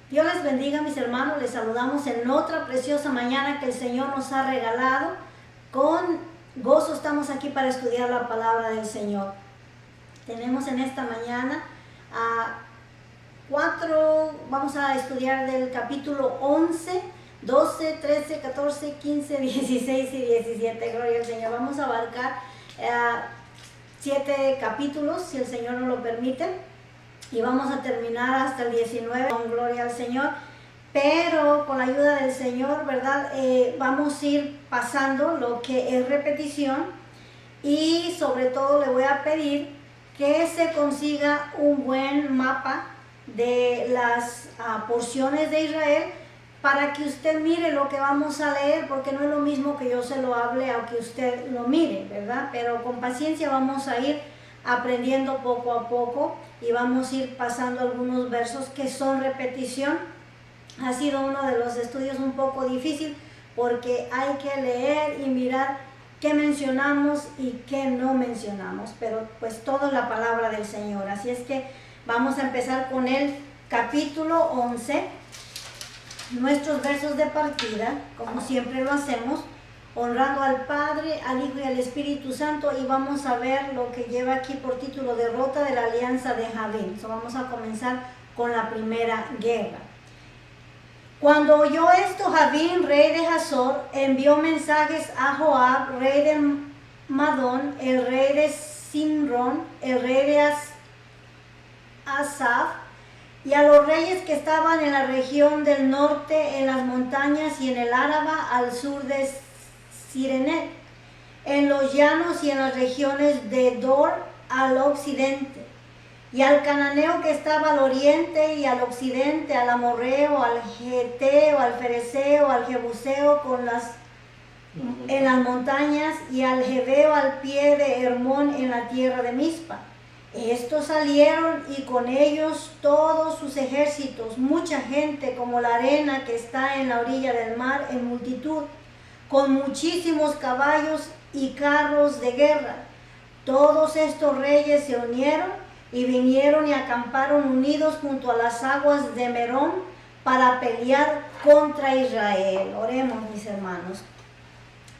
Dios les bendiga, mis hermanos. Les saludamos en otra preciosa mañana que el Señor nos ha regalado. Con gozo estamos aquí para estudiar la palabra del Señor. Tenemos en esta mañana vamos a estudiar del capítulo 11, 12, 13, 14, 15, 16 y 17. Gloria al Señor. Vamos a abarcar 7 capítulos, si el Señor nos lo permite. Y vamos a terminar hasta el 19, con gloria al Señor. Pero con la ayuda del Señor, ¿verdad? Vamos a ir pasando lo que es repetición. Y sobre todo le voy a pedir que se consiga un buen mapa de las porciones de Israel, para que usted mire lo que vamos a leer, porque no es lo mismo que yo se lo hable a que usted lo mire, ¿verdad? Pero con paciencia vamos a ir aprendiendo poco a poco y vamos a ir pasando algunos versos que son repetición. Ha sido uno de los estudios un poco difícil porque hay que leer y mirar qué mencionamos y qué no mencionamos, pero pues todo es la palabra del Señor. Así es que vamos a empezar con el capítulo 11, nuestros versos de partida, como siempre lo hacemos, honrando al Padre, al Hijo y al Espíritu Santo, y vamos a ver lo que lleva aquí por título Derrota de la Alianza de Javín. Vamos a comenzar con la primera guerra. Cuando oyó esto, Javín, rey de Hazor, envió mensajes a Joab, rey de Madón, el rey de Simrón, el rey de Asaf, y a los reyes que estaban en la región del norte, en las montañas y en el Áraba, al sur de Sirenet, en los llanos y en las regiones de Dor al occidente, y al cananeo que estaba al oriente y al occidente, al amorreo, al geteo, al fereceo, al jebuseo en las montañas, y al jebeo al pie de Hermón en la tierra de Mizpa. Estos salieron y con ellos todos sus ejércitos, mucha gente como la arena que está en la orilla del mar en multitud, con muchísimos caballos y carros de guerra. Todos estos reyes se unieron y vinieron y acamparon unidos junto a las aguas de Merón para pelear contra Israel. Oremos, mis hermanos.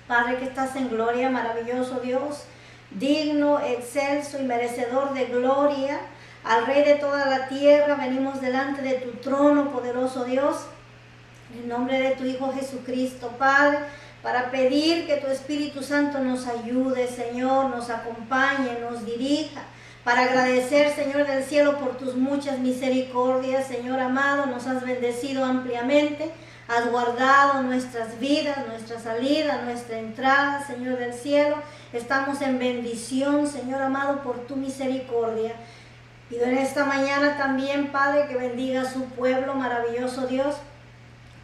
Padre que estás en gloria, maravilloso Dios, digno, excelso y merecedor de gloria, al Rey de toda la tierra, venimos delante de tu trono, poderoso Dios, en nombre de tu Hijo Jesucristo, Padre, para pedir que tu Espíritu Santo nos ayude, Señor, nos acompañe, nos dirija, para agradecer, Señor del cielo, por tus muchas misericordias. Señor amado, nos has bendecido ampliamente, has guardado nuestras vidas, nuestra salida, nuestra entrada, Señor del cielo. Estamos en bendición, Señor amado, por tu misericordia. Pido en esta mañana también, Padre, que bendiga a su pueblo, maravilloso Dios,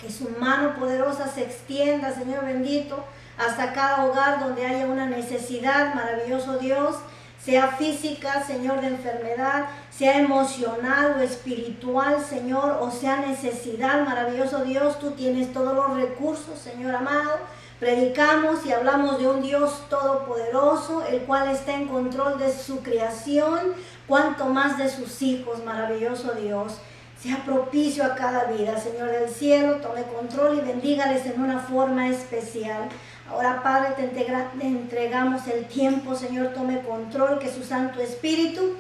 que su mano poderosa se extienda, Señor bendito, hasta cada hogar donde haya una necesidad, maravilloso Dios, sea física, Señor, de enfermedad, sea emocional o espiritual, Señor, o sea necesidad, maravilloso Dios, tú tienes todos los recursos, Señor amado. Predicamos y hablamos de un Dios todopoderoso, el cual está en control de su creación, cuanto más de sus hijos, maravilloso Dios. Sea propicio a cada vida, Señor del cielo, tome control y bendígales en una forma especial. Ahora, Padre, te entregamos el tiempo, Señor, tome control, que su Santo Espíritu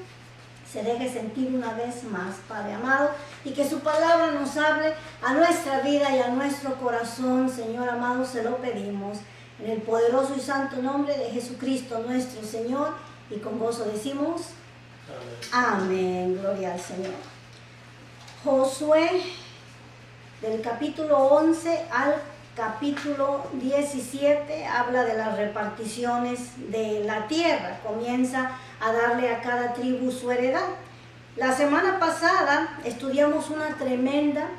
se deje sentir una vez más, Padre amado, y que su palabra nos hable a nuestra vida y a nuestro corazón, Señor amado, se lo pedimos. En el poderoso y santo nombre de Jesucristo nuestro Señor, y con gozo decimos, amén, gloria al Señor. Josué, del capítulo 11 al capítulo 17, habla de las reparticiones de la tierra. Comienza a darle a cada tribu su heredad. La semana pasada estudiamos una tremenda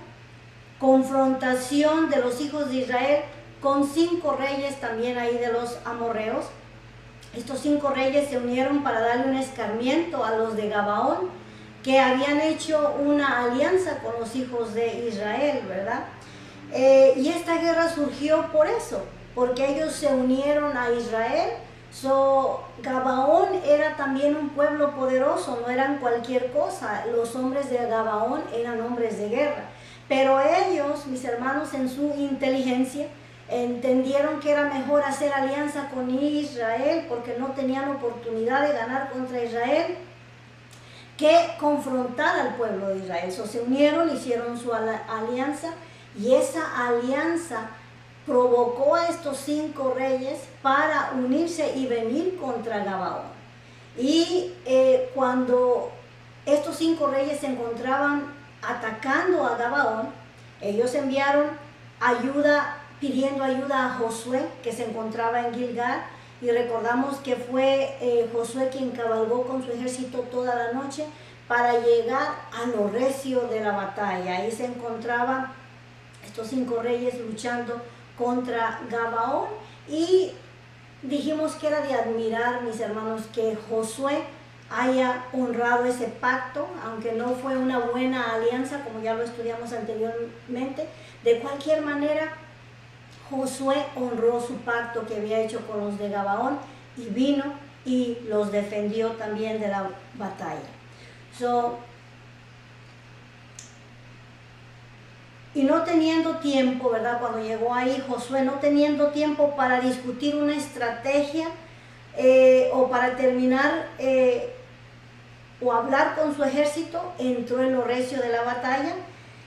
confrontación de los hijos de Israel con 5 reyes también ahí de los amorreos. Estos 5 reyes se unieron para darle un escarmiento a los de Gabaón, que habían hecho una alianza con los hijos de Israel, ¿verdad? Y esta guerra surgió por eso, porque ellos se unieron a Israel. Gabaón era también un pueblo poderoso, no eran cualquier cosa. Los hombres de Gabaón eran hombres de guerra. Pero ellos, mis hermanos, en su inteligencia, entendieron que era mejor hacer alianza con Israel porque no tenían oportunidad de ganar contra Israel que confrontar al pueblo de Israel. So, se unieron, hicieron su alianza, y esa alianza provocó a estos 5 reyes para unirse y venir contra Gabaón. Y cuando estos 5 reyes se encontraban atacando a Gabaón, ellos enviaron ayuda, pidiendo ayuda a Josué, que se encontraba en Gilgal, y recordamos que fue Josué quien cabalgó con su ejército toda la noche para llegar a lo recio de la batalla. Ahí se encontraban estos 5 reyes luchando contra Gabaón, y dijimos que era de admirar, mis hermanos, que Josué haya honrado ese pacto, aunque no fue una buena alianza, como ya lo estudiamos anteriormente. De cualquier manera, Josué honró su pacto que había hecho con los de Gabaón y vino y los defendió también de la batalla. Y no teniendo tiempo, ¿verdad? Cuando llegó ahí Josué, no teniendo tiempo para discutir una estrategia o para terminar o hablar con su ejército, entró en lo recio de la batalla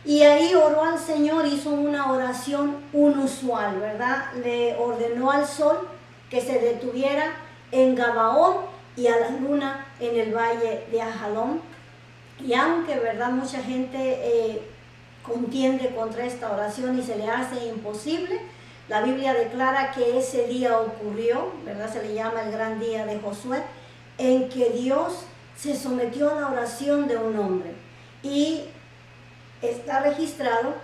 y ahí oró al Señor, hizo una oración inusual, ¿verdad? Le ordenó al sol que se detuviera en Gabaón y a la luna en el valle de Ajalón. Y aunque, ¿verdad?, mucha gente contiende contra esta oración y se le hace imposible, la Biblia declara que ese día ocurrió, ¿verdad? Se le llama el gran día de Josué, en que Dios se sometió a la oración de un hombre. Y está registrado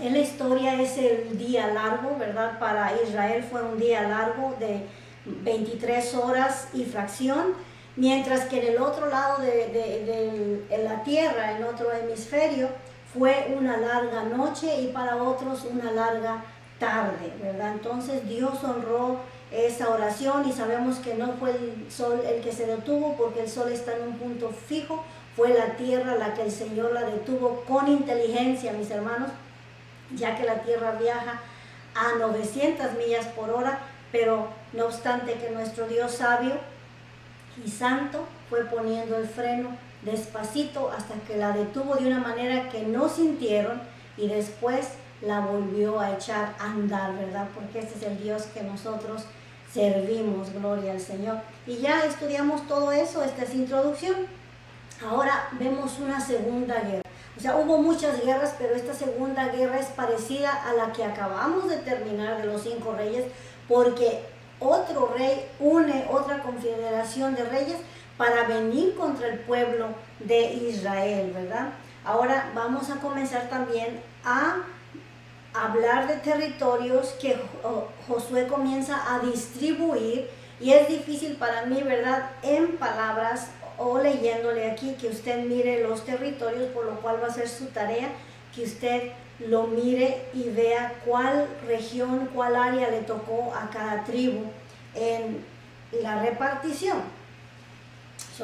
en la historia, es el día largo, ¿verdad? Para Israel fue un día largo de 23 horas y fracción, mientras que en el otro lado de la tierra, en otro hemisferio, fue una larga noche y para otros una larga tarde, ¿verdad? Entonces Dios honró esa oración y sabemos que no fue el sol el que se detuvo, porque el sol está en un punto fijo, fue la tierra la que el Señor la detuvo con inteligencia, mis hermanos, ya que la tierra viaja a 900 millas por hora, pero no obstante que nuestro Dios sabio y santo fue poniendo el freno despacito hasta que la detuvo de una manera que no sintieron y después la volvió a echar a andar, ¿verdad? Porque este es el Dios que nosotros servimos, gloria al Señor. Y ya estudiamos todo eso, esta es introducción. Ahora vemos una segunda guerra. O sea, hubo muchas guerras, pero esta segunda guerra es parecida a la que acabamos de terminar de los 5 reyes, porque otro rey une otra confederación de reyes para venir contra el pueblo de Israel, ¿verdad? Ahora vamos a comenzar también a hablar de territorios que Josué comienza a distribuir, y es difícil para mí, ¿verdad?, en palabras o leyéndole aquí, que usted mire los territorios, por lo cual va a ser su tarea que usted lo mire y vea cuál región, cuál área le tocó a cada tribu en la repartición.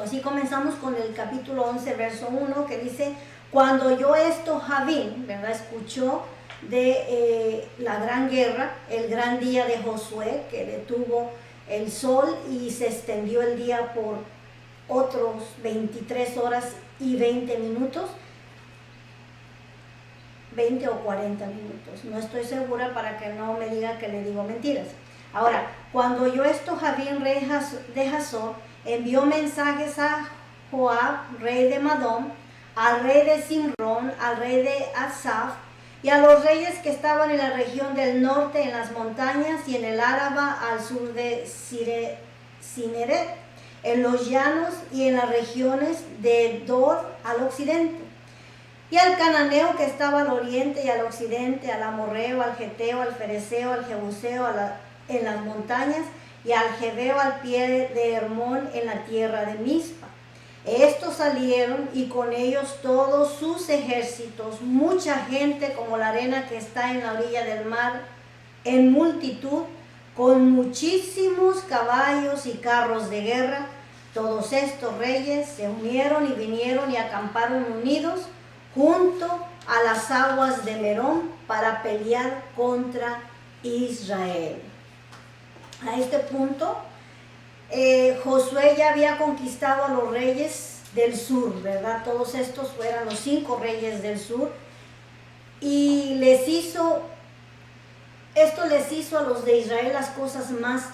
Así comenzamos con el capítulo 11, verso 1, que dice: cuando oyó esto Javín, ¿verdad?, escuchó de la gran guerra, el gran día de Josué, que detuvo el sol y se extendió el día por otros 23 horas y 20 minutos, 20 o 40 minutos, no estoy segura para que no me diga que le digo mentiras. Ahora, cuando oyó esto Javín, rey de Hazor, envió mensajes a Joab, rey de Madón, al rey de Simrón, al rey de Asaf, y a los reyes que estaban en la región del norte, en las montañas, y en el Áraba al sur de Cineret, en los llanos y en las regiones de Dor al occidente, y al cananeo que estaba al oriente y al occidente, al amorreo, al geteo, al fereceo, al jebuseo en las montañas, y al jebeo al pie de Hermón en la tierra de Mizpa. Estos salieron y con ellos todos sus ejércitos, mucha gente como la arena que está en la orilla del mar, en multitud, con muchísimos caballos y carros de guerra. Todos estos reyes se unieron y vinieron y acamparon unidos junto a las aguas de Merón para pelear contra Israel. A este punto, Josué ya había conquistado a los reyes del sur, ¿verdad? Todos estos fueron los 5 reyes del sur, y esto les hizo a los de Israel las cosas más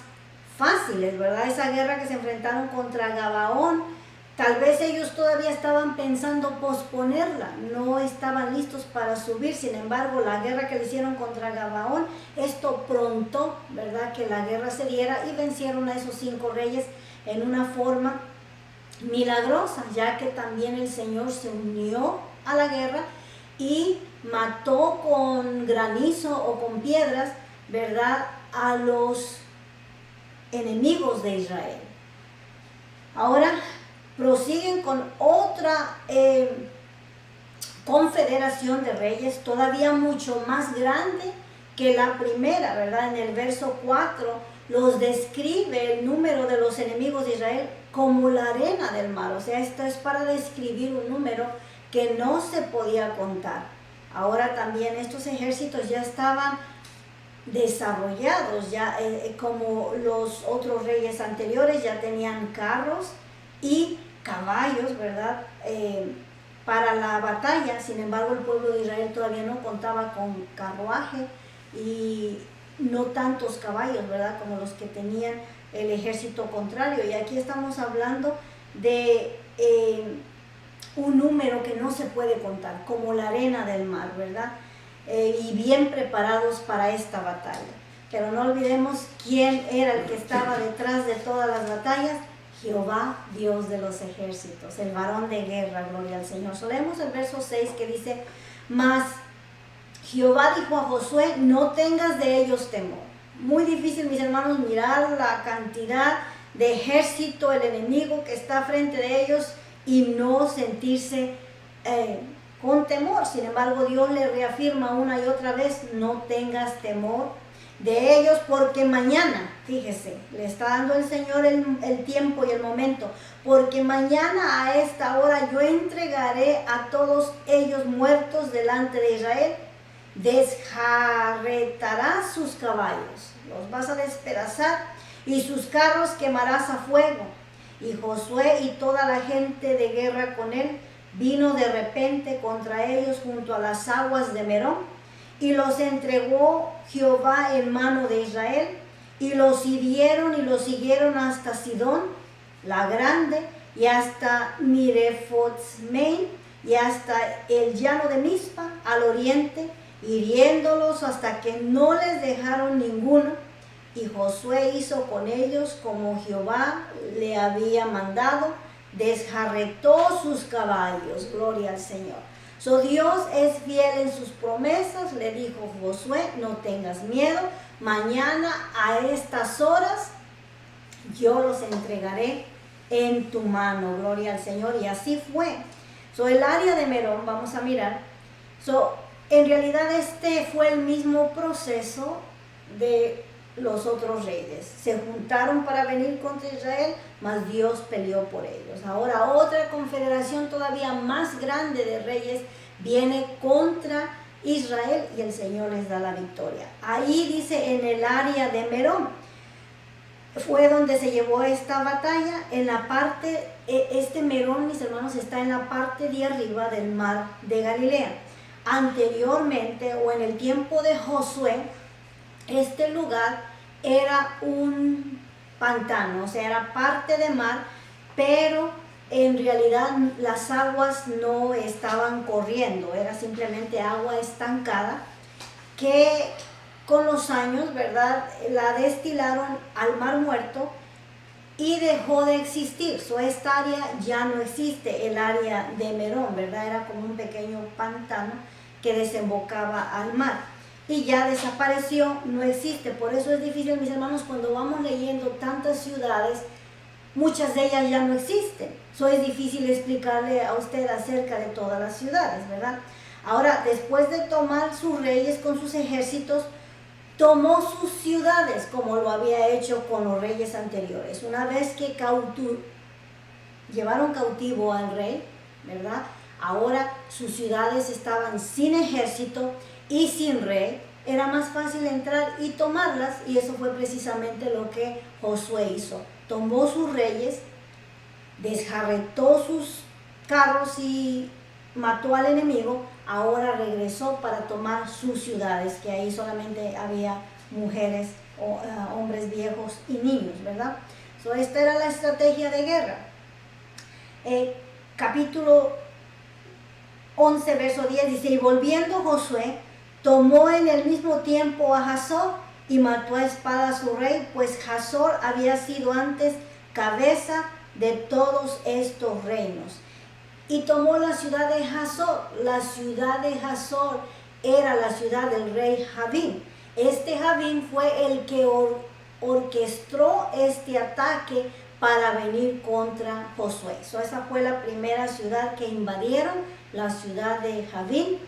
fáciles, ¿verdad? Esa guerra que se enfrentaron contra Gabaón, tal vez ellos todavía estaban pensando posponerla, no estaban listos para subir. Sin embargo, la guerra que le hicieron contra Gabaón, esto prontó, ¿verdad?, que la guerra se diera, y vencieron a esos 5 reyes en una forma milagrosa, ya que también el Señor se unió a la guerra y mató con granizo o con piedras, ¿verdad?, a los enemigos de Israel. Ahora prosiguen con otra confederación de reyes, todavía mucho más grande que la primera, ¿verdad? En el verso 4 los describe el número de los enemigos de Israel como la arena del mar. O sea, esto es para describir un número que no se podía contar. Ahora también estos ejércitos ya estaban desarrollados, ya como los otros reyes anteriores, ya tenían carros y caballos, ¿verdad?, para la batalla. Sin embargo, el pueblo de Israel todavía no contaba con carruaje y no tantos caballos, ¿verdad?, como los que tenían el ejército contrario. Y aquí estamos hablando de un número que no se puede contar, como la arena del mar, ¿verdad? Y bien preparados para esta batalla. Pero no olvidemos quién era el que estaba detrás de todas las batallas: Jehová, Dios de los ejércitos, el varón de guerra, gloria al Señor. Leemos el verso 6 que dice: mas Jehová dijo a Josué, no tengas de ellos temor. Muy difícil, mis hermanos, mirar la cantidad de ejército, el enemigo que está frente de ellos, y no sentirse con temor. Sin embargo, Dios le reafirma una y otra vez: no tengas temor de ellos, porque mañana, fíjese, le está dando el Señor el tiempo y el momento, porque mañana a esta hora yo entregaré a todos ellos muertos delante de Israel, desjarretarás sus caballos, los vas a despedazar, y sus carros quemarás a fuego. Y Josué y toda la gente de guerra con él vino de repente contra ellos junto a las aguas de Merón, y los entregó Jehová en mano de Israel, y los hirieron y los siguieron hasta Sidón la grande, y hasta Mirefotzmein, y hasta el llano de Mizpa al oriente, hiriéndolos hasta que no les dejaron ninguno. Y Josué hizo con ellos como Jehová le había mandado, desjarretó sus caballos, gloria al Señor. Dios es fiel en sus promesas. Le dijo Josué: no tengas miedo, mañana a estas horas yo los entregaré en tu mano, gloria al Señor. Y así fue. El área de Merón, vamos a mirar, en realidad este fue el mismo proceso de los otros reyes. Se juntaron para venir contra Israel, mas Dios peleó por ellos. Ahora otra confederación todavía más grande de reyes viene contra Israel, y el Señor les da la victoria. Ahí dice, en el área de Merón fue donde se llevó esta batalla. En la parte, este Merón, mis hermanos, está en la parte de arriba del mar de Galilea. Anteriormente, o en el tiempo de Josué, este lugar era un pantano, o sea, era parte de mar, pero en realidad las aguas no estaban corriendo, era simplemente agua estancada que con los años, ¿verdad?, la destilaron al mar Muerto y dejó de existir. Esta área ya no existe, el área de Merón, ¿verdad? Era como un pequeño pantano que desembocaba al mar y ya desapareció, no existe. Por eso es difícil, mis hermanos, cuando vamos leyendo tantas ciudades, muchas de ellas ya no existen. Es difícil explicarle a usted acerca de todas las ciudades, ¿verdad? Ahora, después de tomar sus reyes con sus ejércitos, tomó sus ciudades como lo había hecho con los reyes anteriores. Una vez que llevaron cautivo al rey, ¿verdad?, Ahora sus ciudades estaban sin ejército y sin rey. Era más fácil entrar y tomarlas, y eso fue precisamente lo que Josué hizo. Tomó sus reyes, desjarretó sus carros y mató al enemigo. Ahora regresó para tomar sus ciudades, que ahí solamente había mujeres, hombres viejos y niños, ¿verdad? Esta era la estrategia de guerra. Capítulo 11, verso 10 dice: y volviendo Josué, tomó en el mismo tiempo a Hazor y mató a espada a su rey, pues Hazor había sido antes cabeza de todos estos reinos. Y tomó la ciudad de Hazor. La ciudad de Hazor era la ciudad del rey Javín. Este Javín fue el que orquestó este ataque para venir contra Josué. Esa fue la primera ciudad que invadieron, la ciudad de Javín,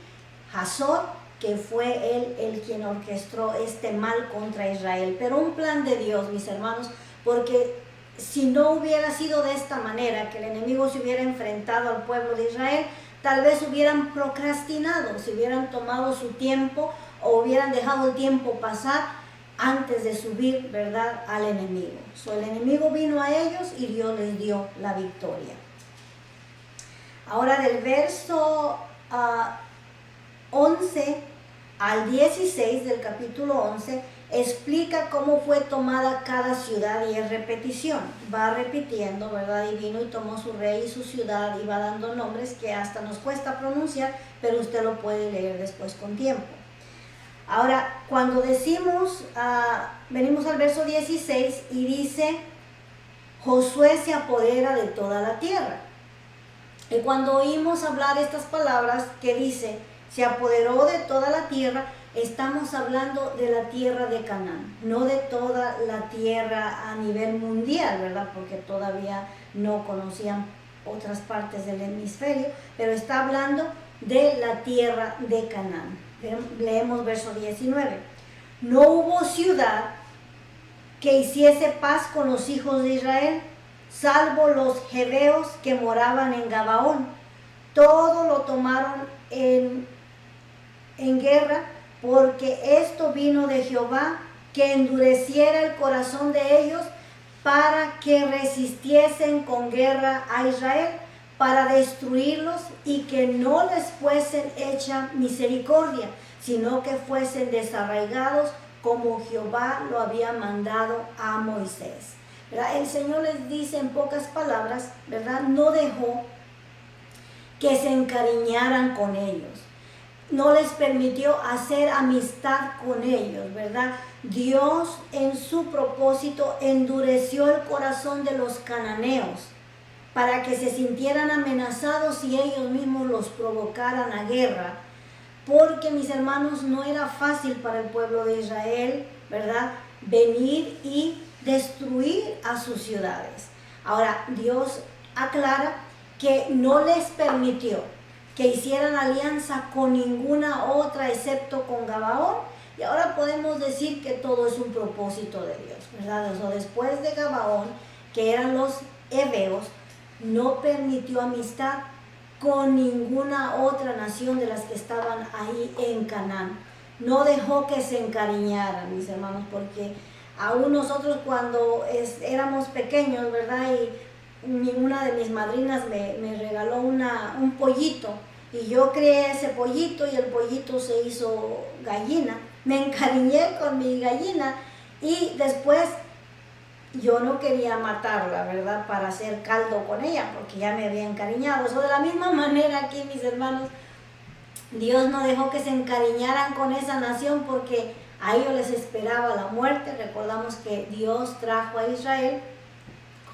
Hazor, que fue él el quien orquestó este mal contra Israel. Pero un plan de Dios, mis hermanos, porque si no hubiera sido de esta manera, que el enemigo se hubiera enfrentado al pueblo de Israel, tal vez hubieran procrastinado, se hubieran tomado su tiempo o hubieran dejado el tiempo pasar antes de subir, ¿verdad?, al enemigo. El enemigo vino a ellos y Dios les dio la victoria. Ahora del verso 11 al 16 del capítulo 11 explica cómo fue tomada cada ciudad, y es repetición. Va repitiendo, ¿verdad? Y vino y tomó su rey y su ciudad, y va dando nombres que hasta nos cuesta pronunciar, pero usted lo puede leer después con tiempo. Ahora, cuando decimos, venimos al verso 16 y dice: Josué se apodera de toda la tierra. Y cuando oímos hablar estas palabras que dice, se apoderó de toda la tierra, estamos hablando de la tierra de Canaán, no de toda la tierra a nivel mundial, ¿verdad? Porque todavía no conocían otras partes del hemisferio, pero está hablando de la tierra de Canaán. Leemos verso 19. No hubo ciudad que hiciese paz con los hijos de Israel, salvo los jebeos que moraban en Gabaón. Todo lo tomaron en guerra, porque esto vino de Jehová, que endureciera el corazón de ellos para que resistiesen con guerra a Israel, para destruirlos, y que no les fuesen hecha misericordia, sino que fuesen desarraigados como Jehová lo había mandado a Moisés. ¿Verdad? El Señor les dice en pocas palabras, ¿verdad? No dejó que se encariñaran con ellos. No les permitió hacer amistad con ellos, ¿verdad? Dios en su propósito endureció el corazón de los cananeos para que se sintieran amenazados y ellos mismos los provocaran a guerra. Porque, mis hermanos, no era fácil para el pueblo de Israel, ¿verdad?, venir y destruir a sus ciudades. Ahora, Dios aclara que no les permitió que hicieran alianza con ninguna otra excepto con Gabaón, y ahora podemos decir que todo es un propósito de Dios, ¿verdad? Después de Gabaón, que eran los heveos, no permitió amistad con ninguna otra nación de las que estaban ahí en Canaán. No dejó que se encariñaran, mis hermanos, porque aún nosotros cuando éramos pequeños, ¿verdad?, y una de mis madrinas me regaló un pollito, y yo crié ese pollito, y el pollito se hizo gallina. Me encariñé con mi gallina, y después yo no quería matarla, ¿verdad?, para hacer caldo con ella, porque ya me había encariñado. De la misma manera aquí, mis hermanos, Dios no dejó que se encariñaran con esa nación, porque a ellos les esperaba la muerte. Recordamos que Dios trajo a Israel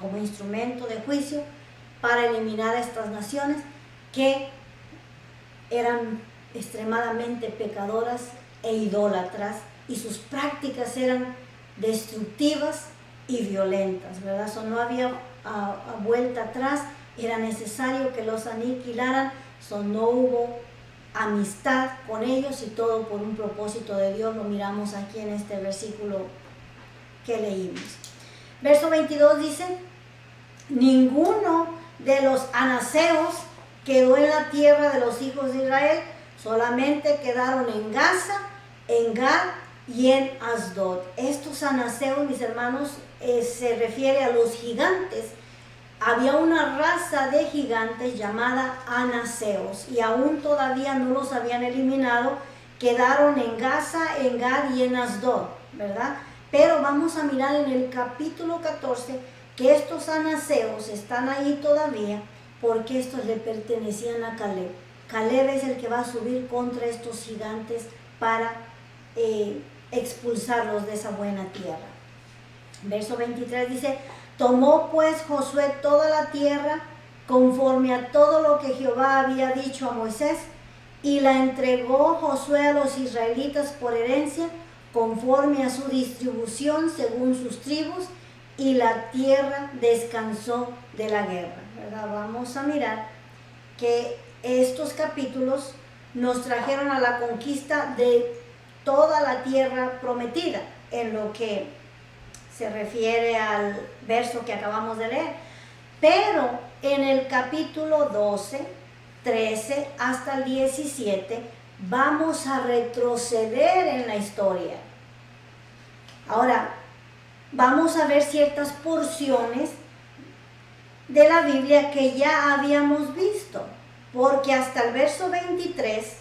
como instrumento de juicio para eliminar a estas naciones que eran extremadamente pecadoras e idólatras, y sus prácticas eran destructivas y violentas, ¿verdad? No había vuelta atrás, era necesario que los aniquilaran. No hubo amistad con ellos, y todo por un propósito de Dios. Lo miramos aquí en este versículo que leímos. Verso 22 dice: ninguno de los anaseos quedó en la tierra de los hijos de Israel, solamente quedaron en Gaza, en Gad y en Asdod. Estos anaseos, mis hermanos, se refiere a los gigantes. Había una raza de gigantes llamada anaseos y aún todavía no los habían eliminado. Quedaron en Gaza, en Gad y en Asdod, ¿verdad? Pero vamos a mirar en el capítulo 14 que estos anaseos están ahí todavía porque estos le pertenecían a Caleb. Caleb es el que va a subir contra estos gigantes para expulsarlos de esa buena tierra. Verso 23 dice: tomó pues Josué toda la tierra conforme a todo lo que Jehová había dicho a Moisés, y la entregó Josué a los israelitas por herencia, conforme a su distribución según sus tribus, y la tierra descansó de la guerra, ¿verdad? Vamos a mirar que estos capítulos nos trajeron a la conquista de toda la tierra prometida, en lo que se refiere al verso que acabamos de leer. Pero en el capítulo 12, 13 hasta el 17, vamos a retroceder en la historia. Ahora, vamos a ver ciertas porciones de la Biblia que ya habíamos visto, porque hasta el verso 23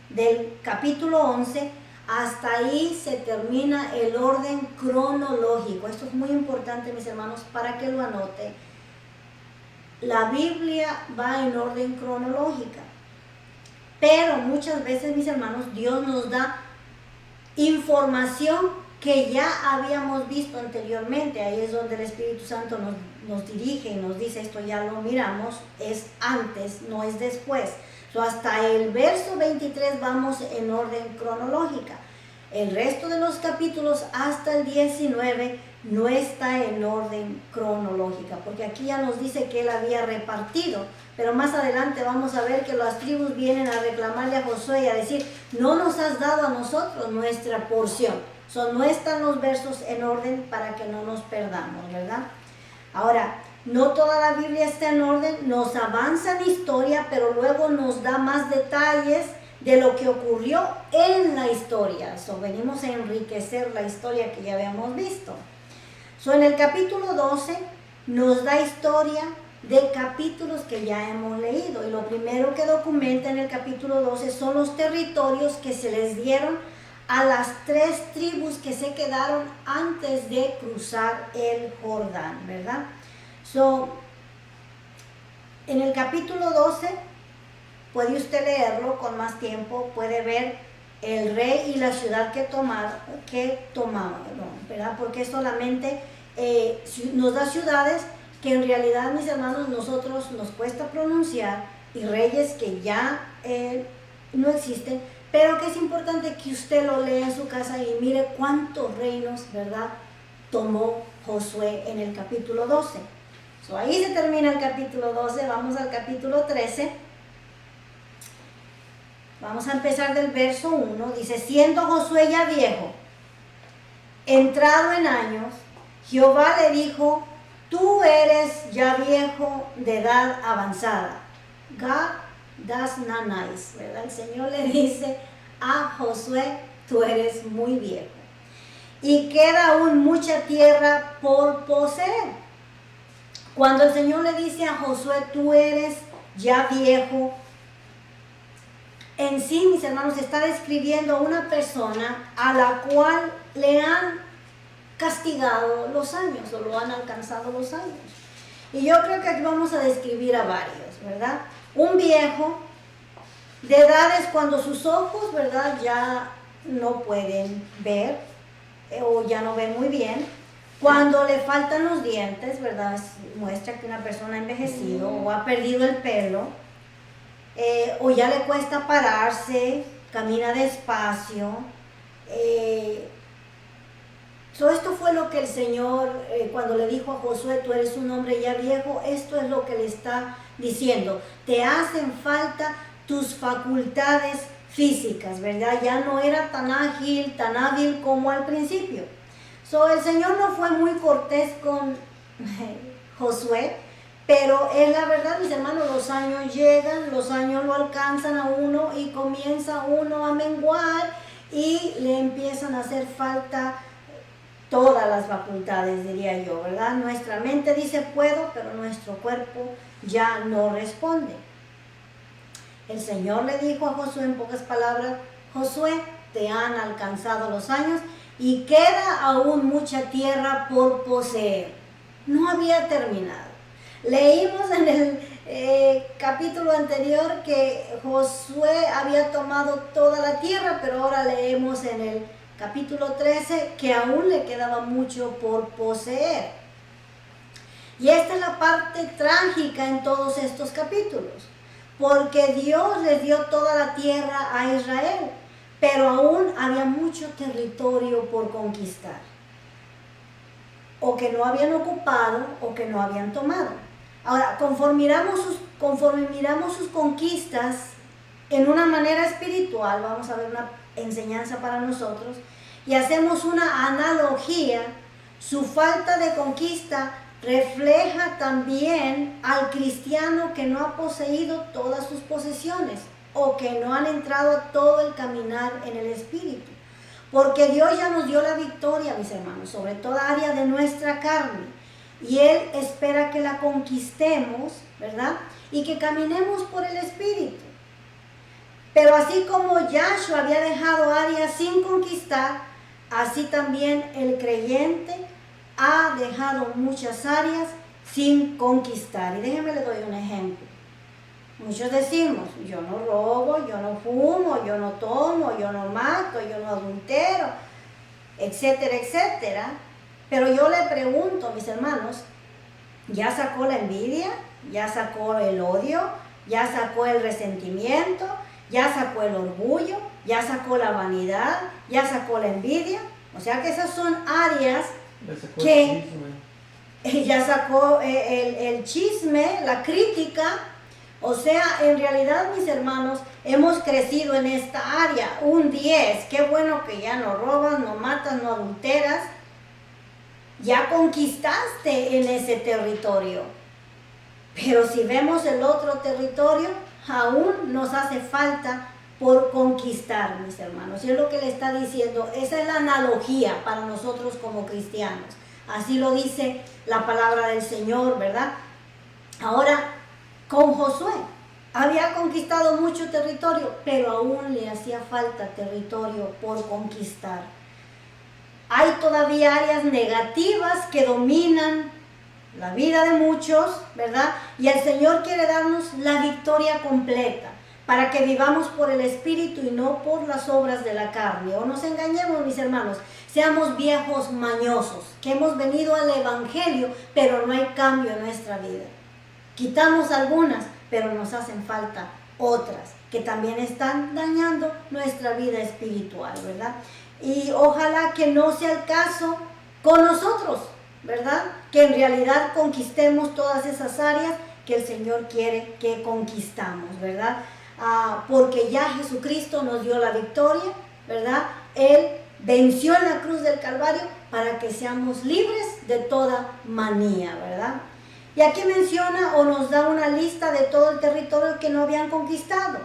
del capítulo 11, hasta ahí se termina el orden cronológico. Esto es muy importante, mis hermanos, para que lo anoten. La Biblia va en orden cronológica, pero muchas veces, mis hermanos, Dios nos da información que ya habíamos visto anteriormente. Ahí es donde el Espíritu Santo nos dirige y nos dice: esto ya lo miramos, es antes, no es después. Hasta el verso 23 vamos en orden cronológica. El resto de los capítulos hasta el 19 no está en orden cronológica, porque aquí ya nos dice que él había repartido, pero más adelante vamos a ver que las tribus vienen a reclamarle a Josué y a decir: no nos has dado a nosotros nuestra porción. No están los versos en orden para que no nos perdamos, ¿verdad? Ahora, no toda la Biblia está en orden, nos avanza en historia, pero luego nos da más detalles de lo que ocurrió en la historia. Venimos a enriquecer la historia que ya habíamos visto. En el capítulo 12 nos da historia de capítulos que ya hemos leído, y lo primero que documenta en el capítulo 12 son los territorios que se les dieron a las 3 tribus que se quedaron antes de cruzar el Jordán, ¿verdad? En el capítulo 12, puede usted leerlo con más tiempo, puede ver el rey y la ciudad que tomaban, ¿verdad? Porque solamente nos da ciudades que en realidad, mis hermanos, nosotros nos cuesta pronunciar, y reyes que ya no existen, pero que es importante que usted lo lea en su casa y mire cuántos reinos, ¿verdad?, tomó Josué en el capítulo 12. Ahí se termina el capítulo 12, vamos al capítulo 13. Vamos a empezar del verso 1. Dice: siendo Josué ya viejo, entrado en años, Jehová le dijo: tú eres ya viejo de edad avanzada. Gad das nanais, ¿verdad? El Señor le dice a Josué: tú eres muy viejo, y queda aún mucha tierra por poseer. Cuando el Señor le dice a Josué: tú eres ya viejo, en sí, mis hermanos, está describiendo a una persona a la cual le han castigado los años, o lo han alcanzado los años. Y yo creo que aquí vamos a describir a varios, ¿verdad? Un viejo de edades cuando sus ojos, ¿verdad?, ya no pueden ver, o ya no ven muy bien. Cuando le faltan los dientes, ¿verdad?, muestra que una persona ha envejecido o ha perdido el pelo, o ya le cuesta pararse, camina despacio. Esto fue lo que el Señor, cuando le dijo a Josué: tú eres un hombre ya viejo, esto es lo que le está diciendo: te hacen falta tus facultades físicas, ¿verdad? Ya no era tan ágil, tan hábil como al principio. El Señor no fue muy cortés con Josué, Pero es la verdad, mis hermanos, los años llegan, los años lo alcanzan a uno y comienza uno a menguar y le empiezan a hacer falta todas las facultades, diría yo, ¿verdad? Nuestra mente dice puedo, pero nuestro cuerpo ya no responde. El Señor le dijo a Josué en pocas palabras: Josué, te han alcanzado los años y queda aún mucha tierra por poseer. No había terminado. Leímos en el capítulo anterior que Josué había tomado toda la tierra, pero ahora leemos en el capítulo 13 que aún le quedaba mucho por poseer. Y esta es la parte trágica en todos estos capítulos, porque Dios les dio toda la tierra a Israel, pero aún había mucho territorio por conquistar, o que no habían ocupado o que no habían tomado. Ahora, conforme miramos sus conquistas en una manera espiritual, vamos a ver una enseñanza para nosotros, y hacemos una analogía, su falta de conquista refleja también al cristiano que no ha poseído todas sus posesiones o que no han entrado a todo el caminar en el Espíritu. Porque Dios ya nos dio la victoria, mis hermanos, sobre toda área de nuestra carne. Y Él espera que la conquistemos, ¿verdad? Y que caminemos por el Espíritu. Pero así como Yahshua había dejado áreas sin conquistar, así también el creyente ha dejado muchas áreas sin conquistar. Y déjenme le doy un ejemplo. Muchos decimos: yo no robo, yo no fumo, yo no tomo, yo no mato, yo no adultero, etcétera, etcétera. Pero yo le pregunto, mis hermanos, ¿ya sacó la envidia? ¿Ya sacó el odio? ¿Ya sacó el resentimiento? ¿Ya sacó el orgullo? ¿Ya sacó la vanidad? ¿Ya sacó la envidia? O sea que esas son áreas que ya sacó el chisme, la crítica. O sea, en realidad, mis hermanos, hemos crecido en esta área. Un 10, qué bueno que ya no robas, no matas, no adulteras. Ya conquistaste en ese territorio. Pero si vemos el otro territorio, aún nos hace falta por conquistar, mis hermanos. Y es lo que le está diciendo. Esa es la analogía para nosotros como cristianos. Así lo dice la palabra del Señor, ¿verdad? Ahora, con Josué, había conquistado mucho territorio, pero aún le hacía falta territorio por conquistar. Hay todavía áreas negativas que dominan la vida de muchos, ¿verdad? Y el Señor quiere darnos la victoria completa para que vivamos por el Espíritu y no por las obras de la carne. O nos engañemos, mis hermanos, seamos viejos mañosos, que hemos venido al Evangelio, pero no hay cambio en nuestra vida. Quitamos algunas, pero nos hacen falta otras que también están dañando nuestra vida espiritual, ¿verdad? Y ojalá que no sea el caso con nosotros, ¿verdad? Que en realidad conquistemos todas esas áreas que el Señor quiere que conquistamos, ¿verdad? Porque ya Jesucristo nos dio la victoria, ¿verdad? Él venció en la cruz del Calvario para que seamos libres de toda manía, ¿verdad? Y aquí menciona o nos da una lista de todo el territorio que no habían conquistado.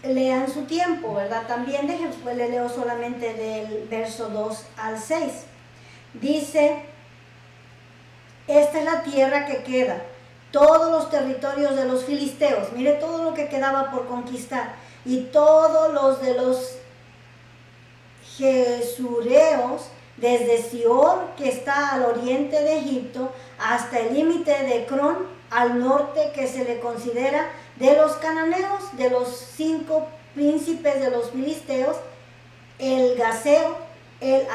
Lean su tiempo, ¿verdad? También pues le leo solamente del verso 2 al 6. Dice: esta es la tierra que queda, todos los territorios de los filisteos. Mire todo lo que quedaba por conquistar. Y todos los de los jesureos, desde Sior, que está al oriente de Egipto, hasta el límite de Ecrón, al norte, que se le considera de los cananeos, de los 5 príncipes de los filisteos, el gaseo, el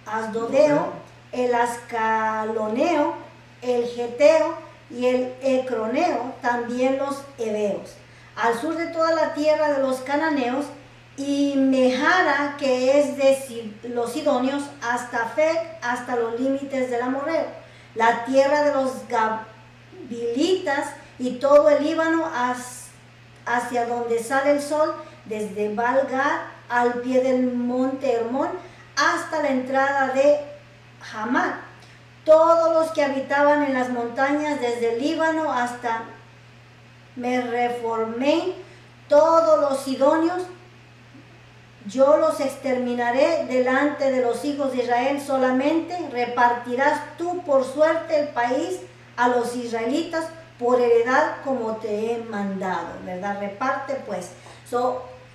asdodeo, el ascaloneo, el geteo y el ecroneo, también los heveos. Al sur de toda la tierra de los cananeos, y Mejara, que es de los sidonios, hasta Fec, hasta los límites del amorreo, la tierra de los gabilitas y todo el Líbano hacia donde sale el sol, desde Baal-Gad al pie del monte Hermón hasta la entrada de Hamad. todos los que habitaban en las montañas desde el Líbano hasta Merreformén, todos los sidonios, yo los exterminaré delante de los hijos de Israel. Solamente repartirás tú por suerte el país a los israelitas por heredad como te he mandado, ¿verdad? Reparte pues.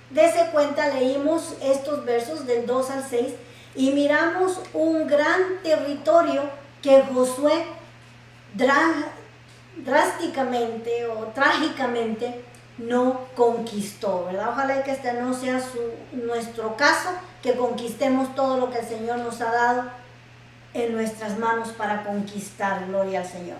Dese cuenta, leímos estos versos del 2 al 6 y miramos un gran territorio que Josué drásticamente o trágicamente no conquistó, ¿verdad? Ojalá que este no sea nuestro caso, que conquistemos todo lo que el Señor nos ha dado en nuestras manos para conquistar. Gloria al Señor.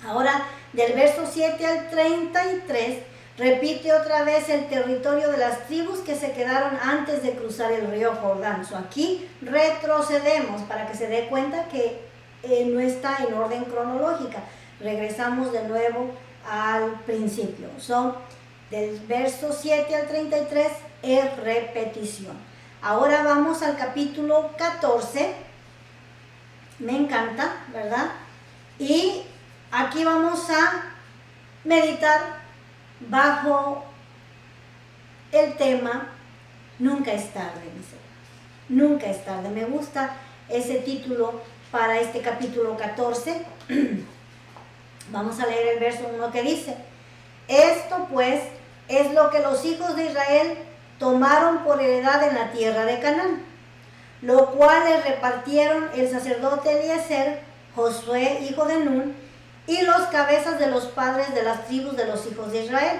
Ahora, del verso 7 al 33, repite otra vez el territorio de las tribus que se quedaron antes de cruzar el río Jordán. Aquí retrocedemos para que se dé cuenta que no está en orden cronológica. Regresamos de nuevo al principio. Del verso 7 al 33 es repetición. Ahora vamos al capítulo 14. Me encanta, ¿verdad? Y aquí vamos a meditar bajo el tema Nunca es tarde, mis hermanos. Nunca es tarde. Me gusta ese título para este capítulo 14. Vamos a leer el verso 1 que dice: esto pues es lo que los hijos de Israel tomaron por heredad en la tierra de Canaán, lo cual les repartieron el sacerdote Eliezer, Josué hijo de Nun, y los cabezas de los padres de las tribus de los hijos de Israel.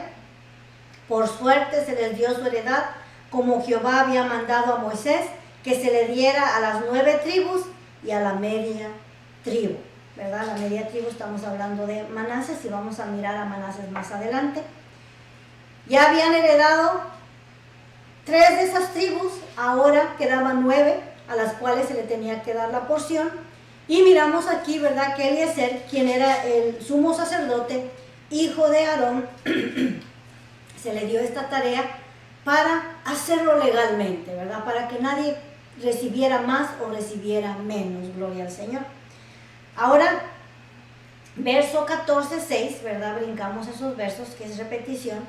Por suerte se les dio su heredad, como Jehová había mandado a Moisés, que se le diera a las 9 tribus y a la media tribu, ¿verdad? La media tribu, estamos hablando de Manases, y vamos a mirar a Manases más adelante. Ya habían heredado 3 de esas tribus, ahora quedaban 9 a las cuales se le tenía que dar la porción. Y miramos aquí, ¿verdad?, que Eliezer, quien era el sumo sacerdote, hijo de Aarón, se le dio esta tarea para hacerlo legalmente, ¿verdad?, para que nadie recibiera más o recibiera menos. Gloria al Señor. Ahora, verso 14, 6, ¿verdad? Brincamos esos versos, que es repetición.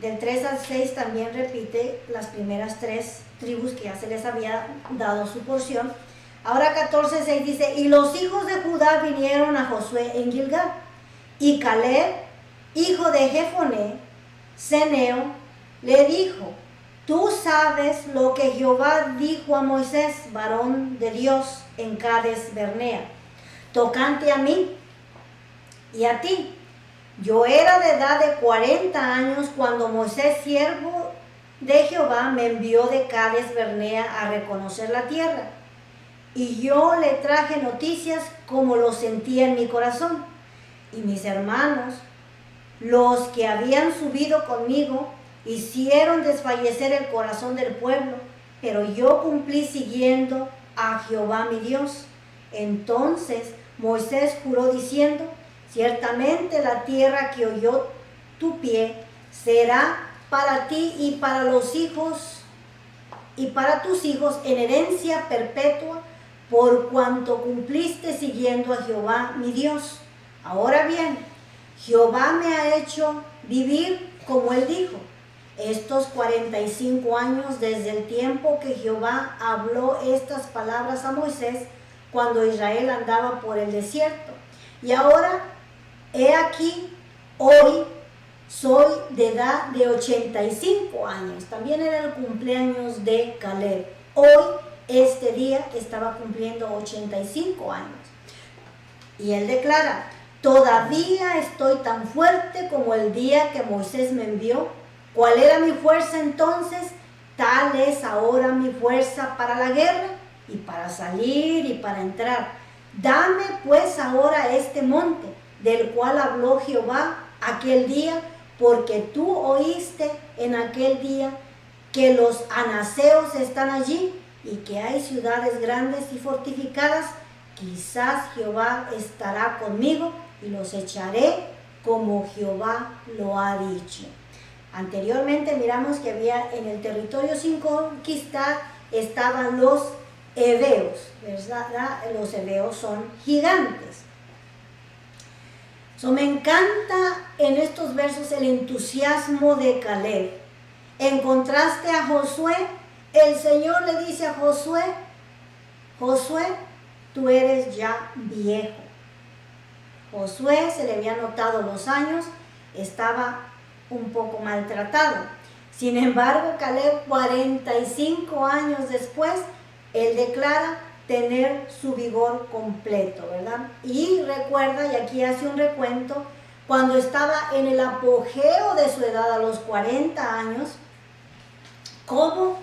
Del 3 al 6 también repite las primeras 3 tribus que ya se les había dado su porción. Ahora 14, 6 dice: y los hijos de Judá vinieron a Josué en Gilgal, y Caleb, hijo de Jefoné, Ceneo, le dijo: tú sabes lo que Jehová dijo a Moisés, varón de Dios, en Cades Barnea, tocante a mí y a ti. Yo era de edad de 40 años cuando Moisés, siervo de Jehová, me envió de Cades Barnea a reconocer la tierra. Y yo le traje noticias como lo sentía en mi corazón. Y mis hermanos, los que habían subido conmigo, hicieron desfallecer el corazón del pueblo, pero yo cumplí siguiendo a Jehová mi Dios. Entonces Moisés juró diciendo: ciertamente la tierra que oyó tu pie será para ti y para los hijos y para tus hijos en herencia perpetua, por cuanto cumpliste siguiendo a Jehová mi Dios. Ahora bien, Jehová me ha hecho vivir como él dijo, estos 45 años desde el tiempo que Jehová habló estas palabras a Moisés, cuando Israel andaba por el desierto. Y ahora, he aquí, hoy soy de edad de 85 años. También era el cumpleaños de Caleb. Hoy, este día, estaba cumpliendo 85 años. Y él declara: todavía estoy tan fuerte como el día que Moisés me envió. ¿Cuál era mi fuerza entonces? Tal es ahora mi fuerza para la guerra y para salir y para entrar. Dame pues ahora este monte, del cual habló Jehová aquel día, porque tú oíste en aquel día que los anaseos están allí y que hay ciudades grandes y fortificadas. Quizás Jehová estará conmigo y los echaré como Jehová lo ha dicho. Anteriormente miramos que había en el territorio sin conquistar estaban los heveos, ¿verdad? Los heveos son gigantes. Me encanta en estos versos el entusiasmo de Caleb. En contraste a Josué, el Señor le dice a Josué, Josué, tú eres ya viejo. Josué, se le había notado los años, estaba un poco maltratado. Sin embargo, Caleb, 45 años después, él declara tener su vigor completo, ¿verdad? Y recuerda, y aquí hace un recuento, cuando estaba en el apogeo de su edad a los 40 años, cómo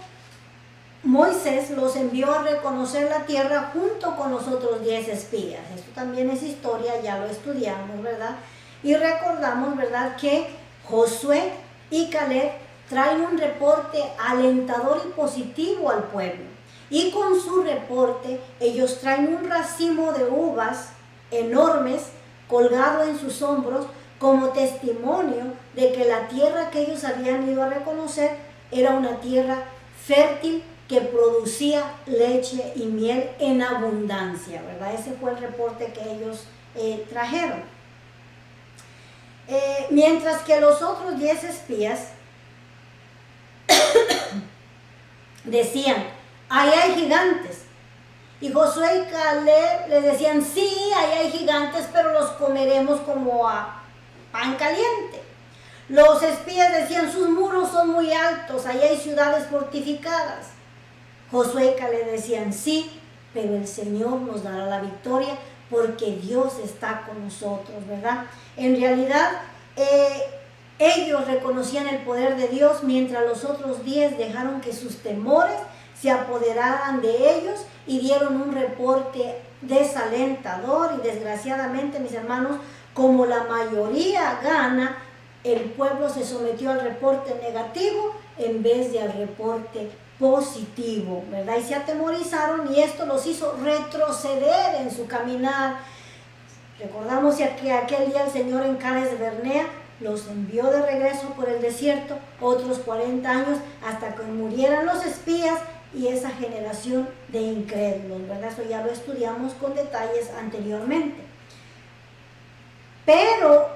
Moisés los envió a reconocer la tierra junto con los otros 10 espías. Esto también es historia, ya lo estudiamos, ¿verdad? Y recordamos, ¿verdad?, que Josué y Caleb traen un reporte alentador y positivo al pueblo. Y con su reporte, ellos traen un racimo de uvas enormes colgado en sus hombros como testimonio de que la tierra que ellos habían ido a reconocer era una tierra fértil que producía leche y miel en abundancia, ¿verdad? Ese fue el reporte que ellos trajeron. Mientras que los otros 10 espías decían, ahí hay gigantes. Y Josué y Caleb les decían, sí, ahí hay gigantes, pero los comeremos como a pan caliente. Los espías decían, sus muros son muy altos, ahí hay ciudades fortificadas. Josué y Caleb decían, sí, pero el Señor nos dará la victoria porque Dios está con nosotros, ¿verdad? En realidad, ellos reconocían el poder de Dios, mientras los otros 10 dejaron que sus temores se apoderaran de ellos y dieron un reporte desalentador. Y desgraciadamente, mis hermanos, como la mayoría gana, el pueblo se sometió al reporte negativo en vez de al reporte positivo, ¿verdad? Y se atemorizaron y esto los hizo retroceder en su caminar. Recordamos que aquel día el Señor en Cades de Barnea los envió de regreso por el desierto otros 40 años hasta que murieran los espías y esa generación de incrédulos, ¿verdad? Eso ya lo estudiamos con detalles anteriormente. Pero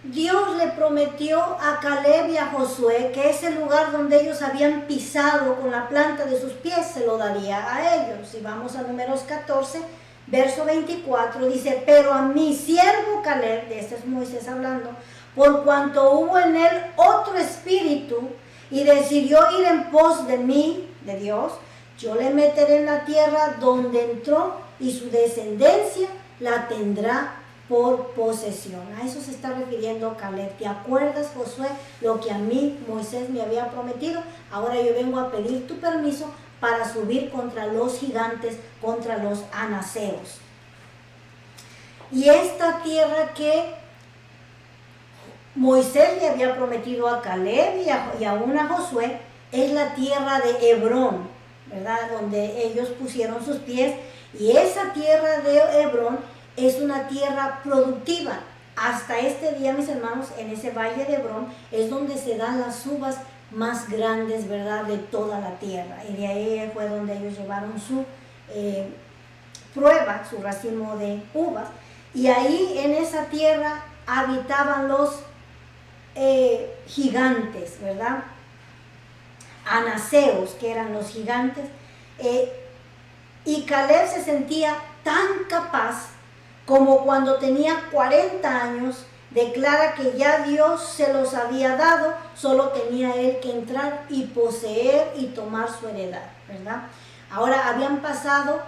Dios le prometió a Caleb y a Josué que ese lugar donde ellos habían pisado con la planta de sus pies se lo daría a ellos. Si vamos a Números 14, verso 24, dice, pero a mi siervo Caleb, de este es Moisés hablando, por cuanto hubo en él otro espíritu y decidió ir en pos de mí, de Dios, yo le meteré en la tierra donde entró y su descendencia la tendrá por posesión. A eso se está refiriendo Caleb. ¿Te acuerdas, Josué, lo que a mí Moisés me había prometido? Ahora yo vengo a pedir tu permiso para subir contra los gigantes, contra los anaseos. Y esta tierra que Moisés le había prometido a Caleb y aún a Josué es la tierra de Hebrón, ¿verdad? Donde ellos pusieron sus pies. Y esa tierra de Hebrón es una tierra productiva. Hasta este día, mis hermanos, en ese valle de Hebrón es donde se dan las uvas más grandes, ¿verdad?, de toda la tierra. Y de ahí fue donde ellos llevaron su prueba, su racimo de uvas. Y ahí en esa tierra habitaban los gigantes, ¿verdad? Anaseos, que eran los gigantes. Y Caleb se sentía tan capaz como cuando tenía 40 años, declara que ya Dios se los había dado, solo tenía él que entrar y poseer y tomar su heredad, ¿verdad? Ahora habían pasado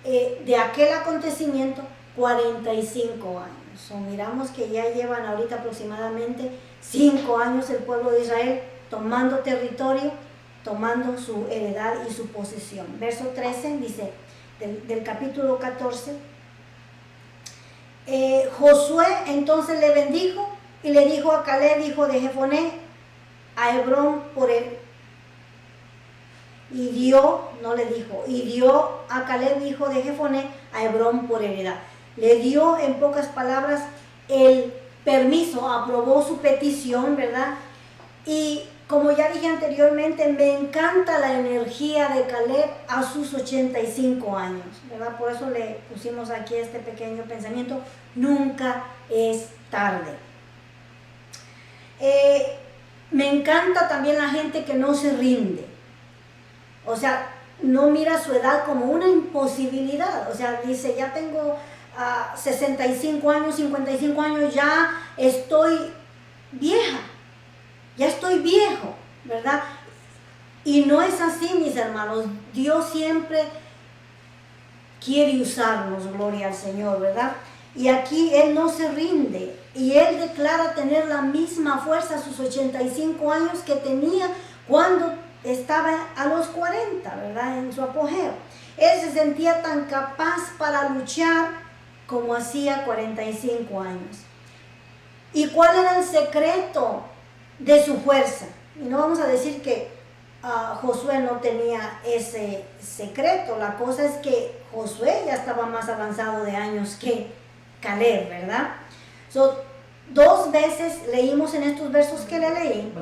de aquel acontecimiento 45 años. Miramos que ya llevan ahorita aproximadamente 5 años el pueblo de Israel tomando territorio, tomando su heredad y su posesión. Verso 13 dice, del capítulo 14, Josué entonces le bendijo y le dijo a Caleb, hijo de Jefoné, a Hebrón por él. Y dio a Caleb, hijo de Jefoné, a Hebrón por heredad. Le dio, en pocas palabras, el permiso, aprobó su petición, ¿verdad? Y como ya dije anteriormente, me encanta la energía de Caleb a sus 85 años, ¿verdad? Por eso le pusimos aquí este pequeño pensamiento: nunca es tarde. Me encanta también la gente que no se rinde, o sea, no mira su edad como una imposibilidad, o sea, dice, ya tengo 65 años, 55 años, ya estoy vieja, ya estoy viejo, ¿verdad? Y no es así, mis hermanos. Dios siempre quiere usarnos, gloria al Señor, ¿verdad? Y aquí Él no se rinde, y Él declara tener la misma fuerza a sus 85 años que tenía cuando estaba a los 40, ¿verdad? En su apogeo. Él se sentía tan capaz para luchar como hacía 45 años. ¿Y cuál era el secreto de su fuerza? Y no vamos a decir que Josué no tenía ese secreto. La cosa es que Josué ya estaba más avanzado de años que Caleb, ¿verdad? Dos veces leímos en estos versos que le leí.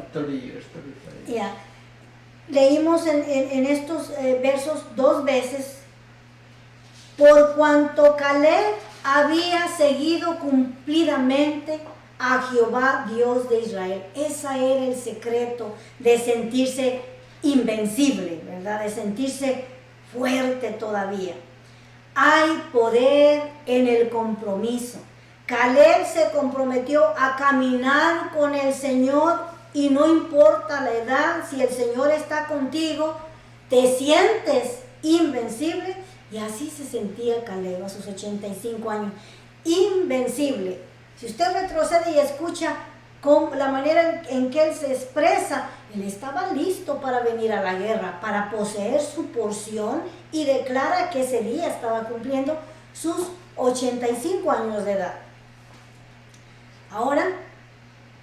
Leímos en estos versos 2 veces: por cuanto Caleb había seguido cumplidamente a Jehová Dios de Israel. Ese era el secreto de sentirse invencible, ¿verdad? De sentirse fuerte todavía. Hay poder en el compromiso. Caleb se comprometió a caminar con el Señor, y no importa la edad, si el Señor está contigo, te sientes invencible. Y así se sentía Caleb a sus 85 años, invencible. Si usted retrocede y escucha la manera en que él se expresa, él estaba listo para venir a la guerra, para poseer su porción, y declara que ese día estaba cumpliendo sus 85 años de edad. Ahora,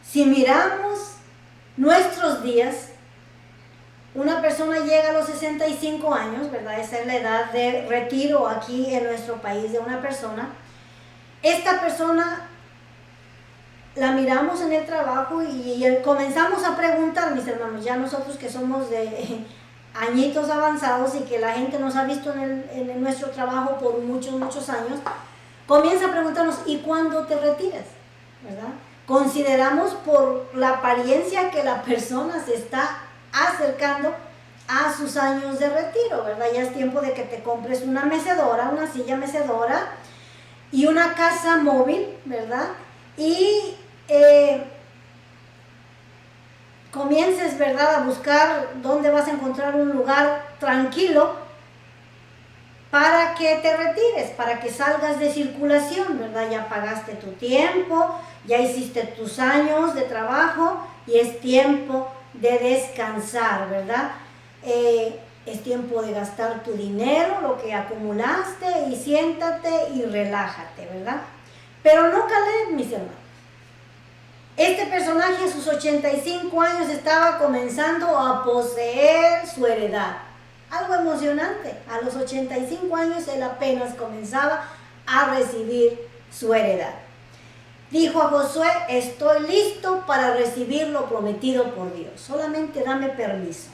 si miramos nuestros días, una persona llega a los 65 años, ¿verdad? Esa es la edad de retiro aquí en nuestro país de una persona. Esta persona la miramos en el trabajo y comenzamos a preguntar, mis hermanos, ya nosotros que somos de añitos avanzados y que la gente nos ha visto en nuestro trabajo por muchos años, comienza a preguntarnos: ¿y cuándo te retiras? ¿Verdad? Consideramos por la apariencia que la persona se está acercando a sus años de retiro, ¿verdad? Ya es tiempo de que te compres una mecedora, una silla mecedora y una casa móvil, ¿verdad? Y comiences, ¿verdad?, a buscar dónde vas a encontrar un lugar tranquilo para que te retires, para que salgas de circulación, ¿verdad? Ya pagaste tu tiempo, ya hiciste tus años de trabajo y es tiempo de descansar, ¿verdad? Es tiempo de gastar tu dinero, lo que acumulaste, y siéntate y relájate, ¿verdad? Pero no Caleb, mis hermanos. Este personaje a sus 85 años estaba comenzando a poseer su heredad. Algo emocionante. A los 85 años él apenas comenzaba a recibir su heredad. Dijo a Josué: estoy listo para recibir lo prometido por Dios. Solamente dame permiso.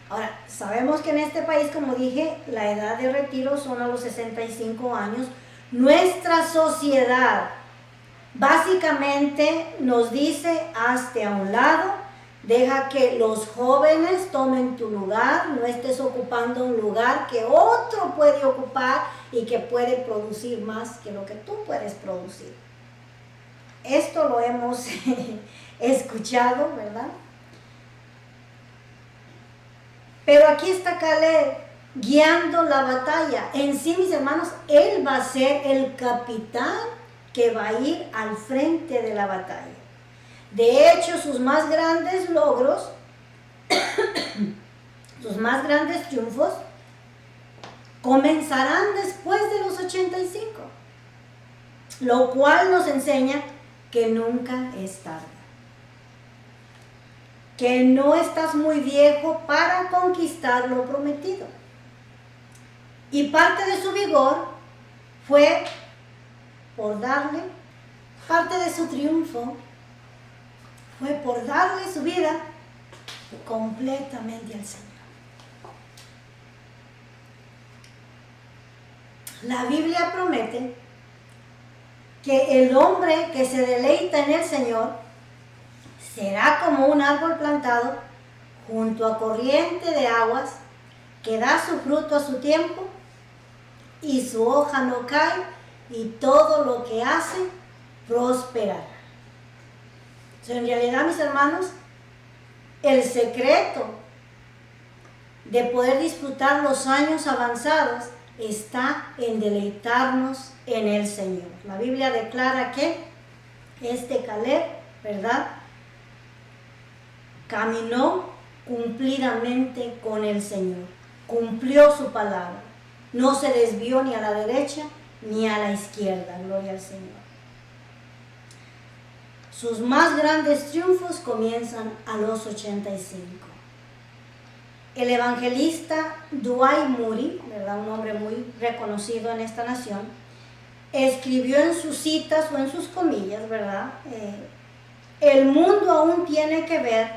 Ahora, sabemos que en este país, como dije, la edad de retiro son a los 65 años. Nuestra sociedad básicamente nos dice: hazte a un lado, deja que los jóvenes tomen tu lugar, no estés ocupando un lugar que otro puede ocupar y que puede producir más que lo que tú puedes producir. Esto lo hemos escuchado, ¿verdad? Pero aquí está Caleb guiando la batalla. En sí, mis hermanos, él va a ser el capitán que va a ir al frente de la batalla. De hecho, sus más grandes logros, sus más grandes triunfos, comenzarán después de los 85, lo cual nos enseña que nunca es tarde, que no estás muy viejo para conquistar lo prometido. Y parte de su vigor fue por darle, parte de su triunfo fue por darle su vida completamente al Señor. La Biblia promete que el hombre que se deleita en el Señor será como un árbol plantado junto a corriente de aguas, que da su fruto a su tiempo y su hoja no cae, y todo lo que hace prosperará. En realidad, mis hermanos, el secreto de poder disfrutar los años avanzados está en deleitarnos en el Señor. La Biblia declara que Caleb, ¿verdad?, caminó cumplidamente con el Señor, cumplió su palabra, no se desvió ni a la derecha ni a la izquierda. Gloria al Señor. Sus más grandes triunfos comienzan a los 85. El evangelista Dwight Moody, ¿verdad?, un hombre muy reconocido en esta nación, escribió en sus citas o en sus comillas, ¿verdad?, el mundo aún tiene que ver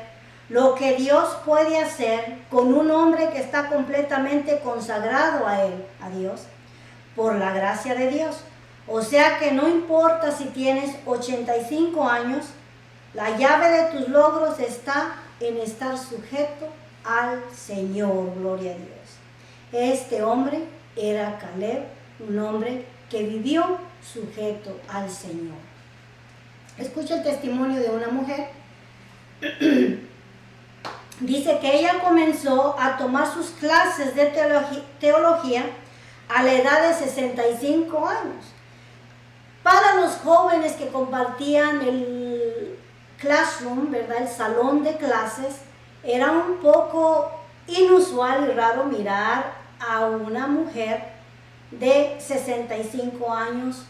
lo que Dios puede hacer con un hombre que está completamente consagrado a Él, a Dios, por la gracia de Dios. O sea que no importa si tienes 85 años, la llave de tus logros está en estar sujeto al Señor. Gloria a Dios. Este hombre era Caleb, un hombre que vivió sujeto al Señor. Escucha el testimonio de una mujer. Dice que ella comenzó a tomar sus clases de teología a la edad de 65 años. Para los jóvenes que compartían el classroom, ¿verdad?, el salón de clases, era un poco inusual y raro mirar a una mujer de 65 años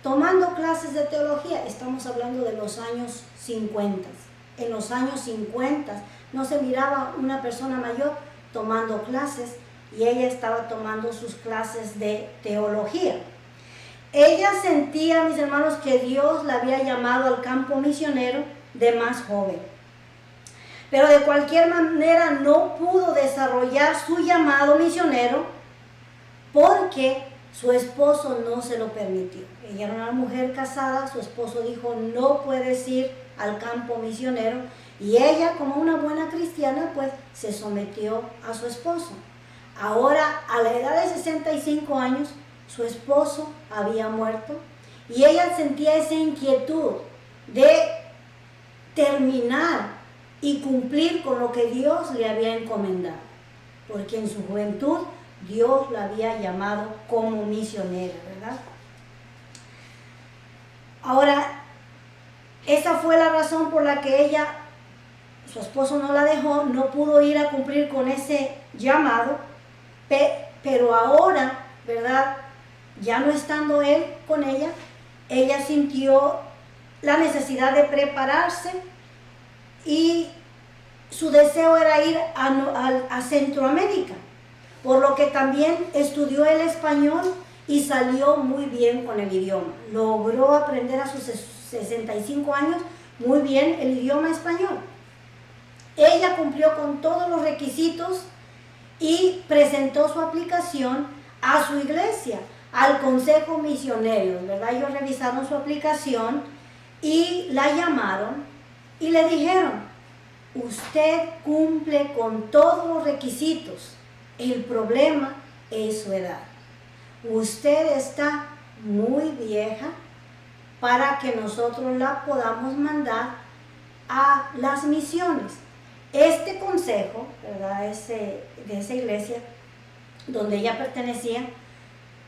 tomando clases de teología. Estamos hablando de los años 50. En los años 50 no se miraba una persona mayor tomando clases, y ella estaba tomando sus clases de teología. Ella sentía, mis hermanos, que Dios la había llamado al campo misionero de más joven. Pero de cualquier manera no pudo desarrollar su llamado misionero porque su esposo no se lo permitió. Ella era una mujer casada, su esposo dijo: no puedes ir al campo misionero, y ella, como una buena cristiana, pues se sometió a su esposo. Ahora, a la edad de 65 años, su esposo había muerto, y ella sentía esa inquietud de terminar y cumplir con lo que Dios le había encomendado, porque en su juventud Dios la había llamado como misionera, ¿verdad? Ahora, esa fue la razón por la que ella, su esposo no la dejó, no pudo ir a cumplir con ese llamado, pero ahora, ¿verdad?, ya no estando él con ella, ella sintió la necesidad de prepararse, y su deseo era ir a Centroamérica, por lo que también estudió el español y salió muy bien con el idioma. Logró aprender a sus 65 años muy bien el idioma español. Ella cumplió con todos los requisitos y presentó su aplicación a su iglesia, al consejo misionero, ¿verdad? Ellos revisaron su aplicación y la llamaron y le dijeron: usted cumple con todos los requisitos, el problema es su edad. Usted está muy vieja para que nosotros la podamos mandar a las misiones. Este consejo, ¿verdad?, de esa iglesia donde ella pertenecía,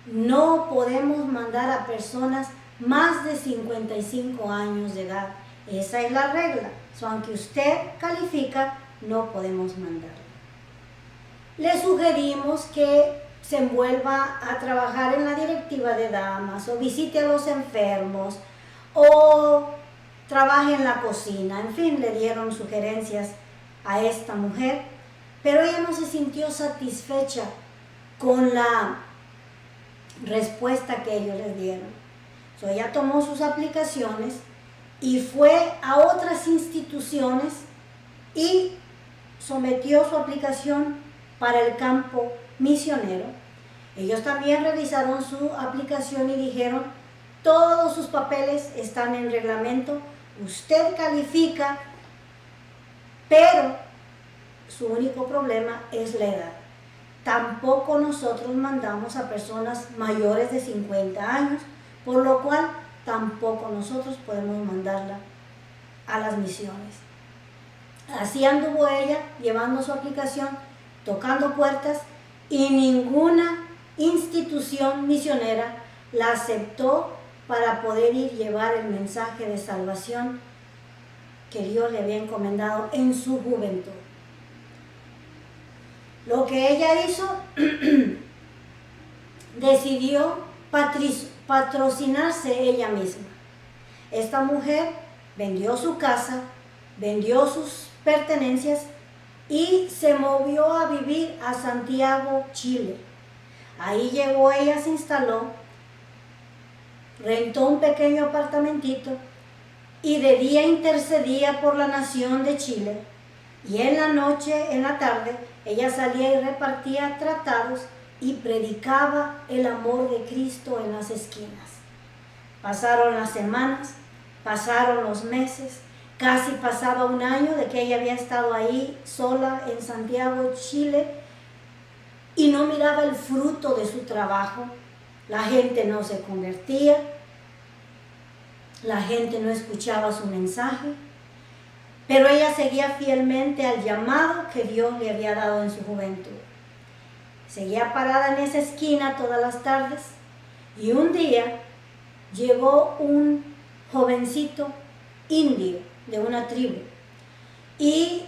no podemos mandar a personas más de 55 años de edad. Esa es la regla. Aunque usted califica, no podemos mandarla. Le sugerimos que se envuelva a trabajar en la directiva de damas, o visite a los enfermos, o trabaje en la cocina. En fin, le dieron sugerencias a esta mujer, pero ella no se sintió satisfecha con la respuesta que ellos les dieron. Ella tomó sus aplicaciones y fue a otras instituciones y sometió su aplicación para el campo misionero. Ellos también revisaron su aplicación y dijeron: todos sus papeles están en reglamento, usted califica, pero su único problema es la edad. Tampoco nosotros mandamos a personas mayores de 50 años, por lo cual tampoco nosotros podemos mandarla a las misiones. Así anduvo ella llevando su aplicación, tocando puertas, y ninguna institución misionera la aceptó para poder ir llevar el mensaje de salvación que Dios le había encomendado en su juventud. Lo que ella hizo, decidió patrocinarse ella misma. Esta mujer vendió su casa, vendió sus pertenencias y se movió a vivir a Santiago, Chile. Ahí llegó ella, se instaló, rentó un pequeño apartamentito y de día intercedía por la nación de Chile, y en la noche, en la tarde, ella salía y repartía tratados y predicaba el amor de Cristo en las esquinas. Pasaron las semanas, pasaron los meses, casi pasaba un año de que ella había estado ahí sola en Santiago, Chile, y no miraba el fruto de su trabajo. La gente no se convertía, la gente no escuchaba su mensaje, pero ella seguía fielmente al llamado que Dios le había dado en su juventud. Seguía parada en esa esquina todas las tardes, y un día llegó un jovencito indio de una tribu y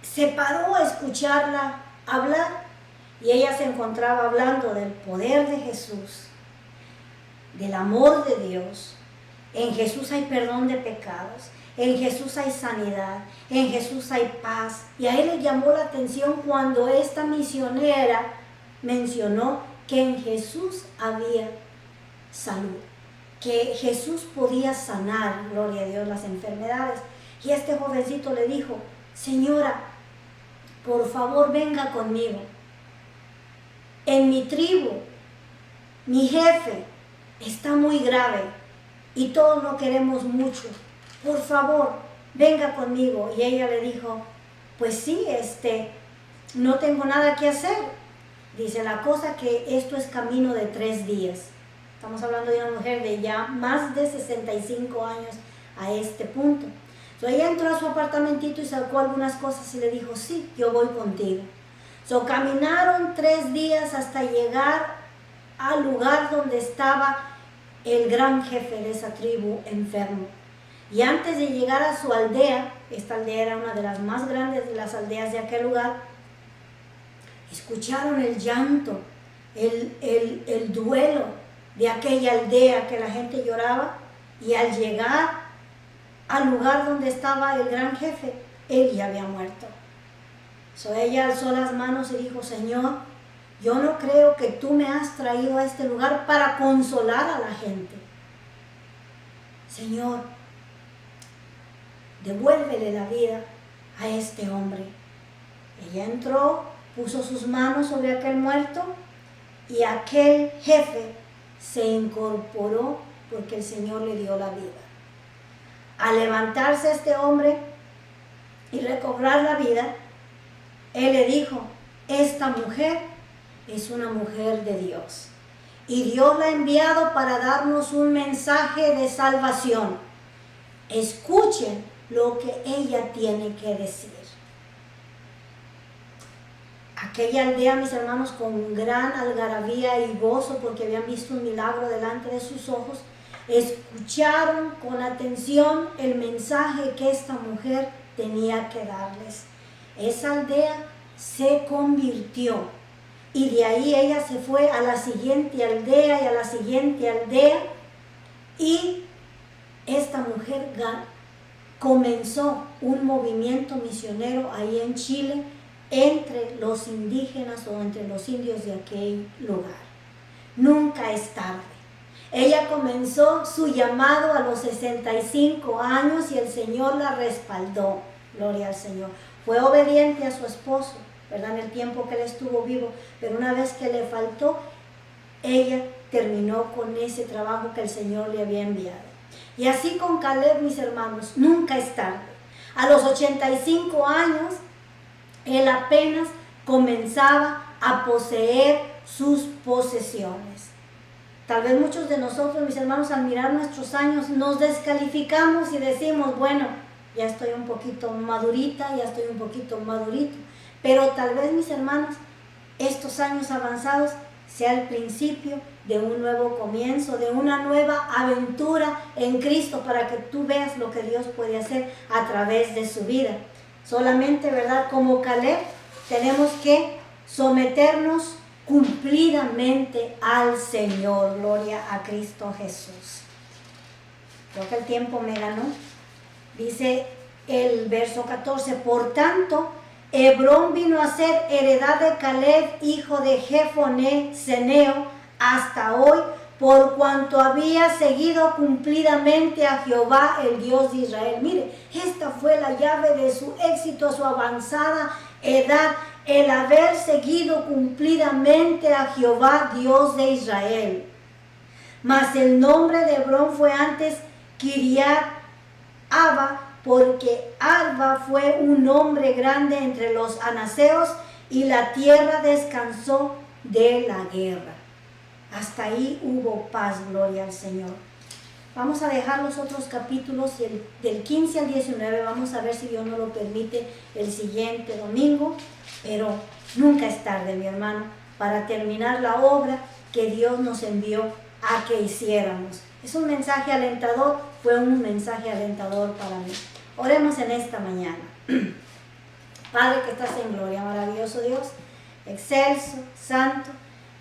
se paró a escucharla hablar, y ella se encontraba hablando del poder de Jesús, del amor de Dios. En Jesús hay perdón de pecados, en Jesús hay sanidad, en Jesús hay paz. Y a él le llamó la atención cuando esta misionera mencionó que en Jesús había salud, que Jesús podía sanar, gloria a Dios, las enfermedades. Y este jovencito le dijo: señora, por favor venga conmigo. En mi tribu, mi jefe está muy grave y todos lo queremos mucho. Por favor, venga conmigo. Y ella le dijo: pues sí, no tengo nada que hacer. Dice, la cosa que esto es camino de 3 días. Estamos hablando de una mujer de ya más de 65 años a este punto. Entonces ella entró a su apartamentito y sacó algunas cosas y le dijo: sí, yo voy contigo. Caminaron 3 días hasta llegar al lugar donde estaba el gran jefe de esa tribu enfermo. Y antes de llegar a su aldea, esta aldea era una de las más grandes de las aldeas de aquel lugar, escucharon el llanto, el duelo de aquella aldea, que la gente lloraba. Y al llegar al lugar donde estaba el gran jefe, él ya había muerto. Ella alzó las manos y dijo: Señor, yo no creo que tú me has traído a este lugar para consolar a la gente. Señor, devuélvele la vida a este hombre. Ella entró, puso sus manos sobre aquel muerto, y aquel jefe se incorporó porque el Señor le dio la vida. Al levantarse este hombre y recobrar la vida, él le dijo: esta mujer es una mujer de Dios, y Dios la ha enviado para darnos un mensaje de salvación. Escuchen lo que ella tiene que decir. Aquella aldea, mis hermanos, con gran algarabía y gozo, porque habían visto un milagro delante de sus ojos, escucharon con atención el mensaje que esta mujer tenía que darles. Esa aldea se convirtió, y de ahí ella se fue a la siguiente aldea y a la siguiente aldea, y esta mujer comenzó un movimiento misionero ahí en Chile entre los indígenas o entre los indios de aquel lugar. Nunca es tarde. Ella comenzó su llamado a los 65 años y el Señor la respaldó. Gloria al Señor. Fue obediente a su esposo, ¿verdad? En el tiempo que él estuvo vivo, pero una vez que le faltó, ella terminó con ese trabajo que el Señor le había enviado. Y así con Caleb, mis hermanos, nunca es tarde. A los 85 años, él apenas comenzaba a poseer sus posesiones. Tal vez muchos de nosotros, mis hermanos, al mirar nuestros años, nos descalificamos y decimos, bueno, ya estoy un poquito madurita, ya estoy un poquito madurito. Pero tal vez, mis hermanos, estos años avanzados sea el principio de un nuevo comienzo, de una nueva aventura en Cristo, para que tú veas lo que Dios puede hacer a través de su vida. Solamente, ¿verdad? Como Caleb, tenemos que someternos cumplidamente al Señor. Gloria a Cristo Jesús. Creo que el tiempo me ganó. Dice el verso 14, por tanto, Hebrón vino a ser heredad de Caleb, hijo de Jefoné, ceneo, hasta hoy, por cuanto había seguido cumplidamente a Jehová, el Dios de Israel. Mire, esta fue la llave de su éxito, su avanzada edad, el haber seguido cumplidamente a Jehová, Dios de Israel. Mas el nombre de Hebrón fue antes Kiriat Arba, porque Arba fue un hombre grande entre los anaseos y la tierra descansó de la guerra. Hasta ahí hubo paz, gloria al Señor. Vamos a dejar los otros capítulos del 15 al 19, vamos a ver si Dios nos lo permite el siguiente domingo, pero nunca es tarde, mi hermano, para terminar la obra que Dios nos envió a que hiciéramos. Es un mensaje alentador, fue un mensaje alentador para mí. Oremos en esta mañana. Padre que estás en gloria, maravilloso Dios, excelso, santo,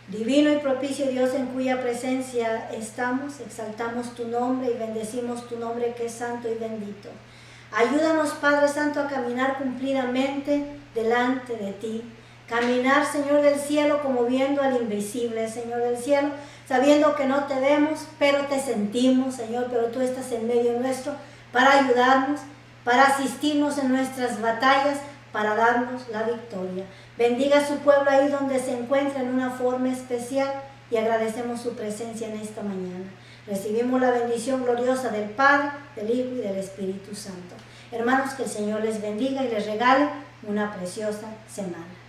divino y propicio Dios, en cuya presencia estamos, exaltamos tu nombre y bendecimos tu nombre que es santo y bendito. Ayúdanos, Padre Santo, a caminar cumplidamente delante de ti. Caminar, Señor del cielo, como viendo al invisible, Señor del cielo, sabiendo que no te vemos, pero te sentimos, Señor, pero tú estás en medio nuestro para ayudarnos, para asistirnos en nuestras batallas, para darnos la victoria. Bendiga a su pueblo ahí donde se encuentra en una forma especial y agradecemos su presencia en esta mañana. Recibimos la bendición gloriosa del Padre, del Hijo y del Espíritu Santo. Hermanos, que el Señor les bendiga y les regale una preciosa semana.